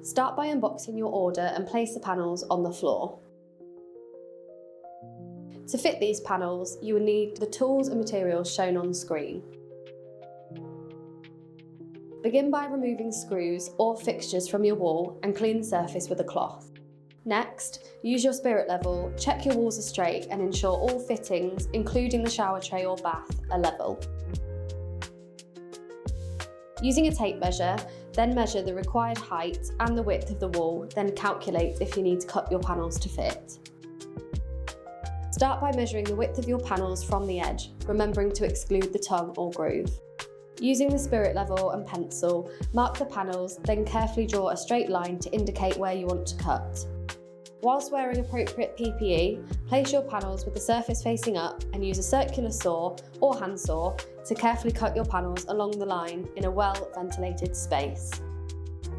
Start by unboxing your order and place the panels on the floor. To fit these panels, you will need the tools and materials shown on screen. Begin by removing screws or fixtures from your wall and clean the surface with a cloth. Next, use your spirit level, check your walls are straight and ensure all fittings, including the shower tray or bath, are level. Using a tape measure, then measure the required height and the width of the wall, then calculate if you need to cut your panels to fit. Start by measuring the width of your panels from the edge, remembering to exclude the tongue or groove. Using the spirit level and pencil, mark the panels, then carefully draw a straight line to indicate where you want to cut. Whilst wearing appropriate PPE, place your panels with the surface facing up and use a circular saw or handsaw to carefully cut your panels along the line in a well-ventilated space.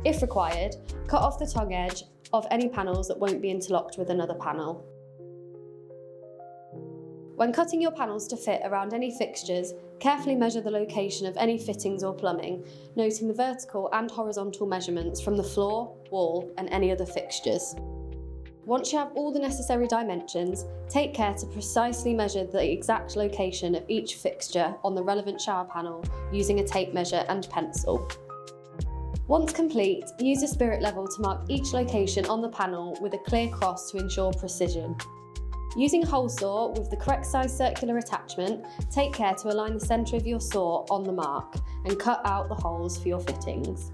If required, cut off the tongue edge of any panels that won't be interlocked with another panel. When cutting your panels to fit around any fixtures, carefully measure the location of any fittings or plumbing, noting the vertical and horizontal measurements from the floor, wall, and any other fixtures. Once you have all the necessary dimensions, take care to precisely measure the exact location of each fixture on the relevant shower panel using a tape measure and pencil. Once complete, use a spirit level to mark each location on the panel with a clear cross to ensure precision. Using a hole saw with the correct size circular attachment, take care to align the centre of your saw on the mark and cut out the holes for your fittings.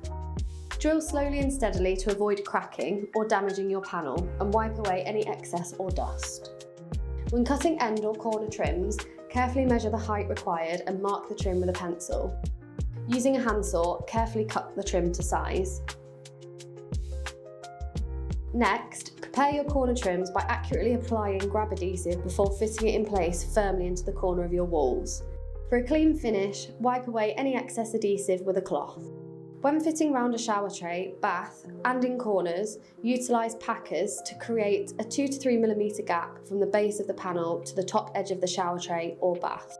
Drill slowly and steadily to avoid cracking or damaging your panel and wipe away any excess or dust. When cutting end or corner trims, carefully measure the height required and mark the trim with a pencil. Using a handsaw, carefully cut the trim to size. Next, prepare your corner trims by accurately applying grab adhesive before fitting it in place firmly into the corner of your walls. For a clean finish, wipe away any excess adhesive with a cloth. When fitting round a shower tray, bath, and in corners, utilise packers to create a 2 to 3 mm gap from the base of the panel to the top edge of the shower tray or bath.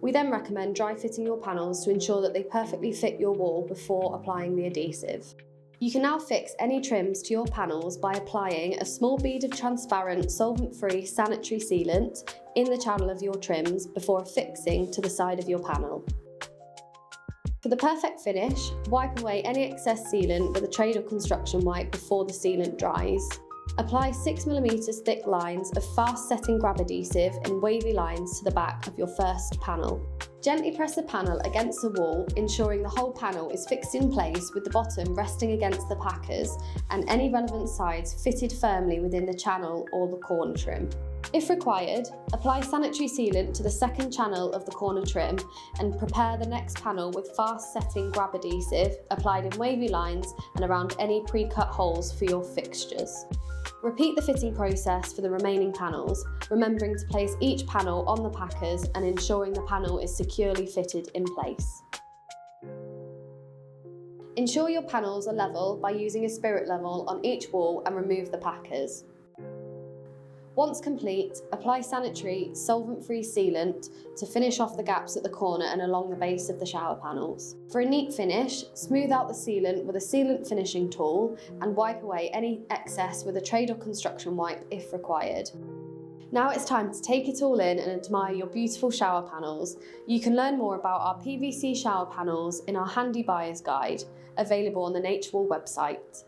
We then recommend dry fitting your panels to ensure that they perfectly fit your wall before applying the adhesive. You can now fix any trims to your panels by applying a small bead of transparent, solvent-free sanitary sealant in the channel of your trims before affixing to the side of your panel. For the perfect finish, wipe away any excess sealant with a trade or construction wipe before the sealant dries. Apply 6 mm thick lines of fast-setting grab adhesive in wavy lines to the back of your first panel. Gently press the panel against the wall, ensuring the whole panel is fixed in place with the bottom resting against the packers and any relevant sides fitted firmly within the channel or the corner trim. If required, apply sanitary sealant to the second channel of the corner trim and prepare the next panel with fast-setting grab adhesive applied in wavy lines and around any pre-cut holes for your fixtures. Repeat the fitting process for the remaining panels, remembering to place each panel on the packers and ensuring the panel is securely fitted in place. Ensure your panels are level by using a spirit level on each wall and remove the packers. Once complete, apply sanitary, solvent-free sealant to finish off the gaps at the corner and along the base of the shower panels. For a neat finish, smooth out the sealant with a sealant finishing tool and wipe away any excess with a trade or construction wipe if required. Now it's time to take it all in and admire your beautiful shower panels. You can learn more about our PVC shower panels in our handy buyer's guide, available on the Nature Wall website.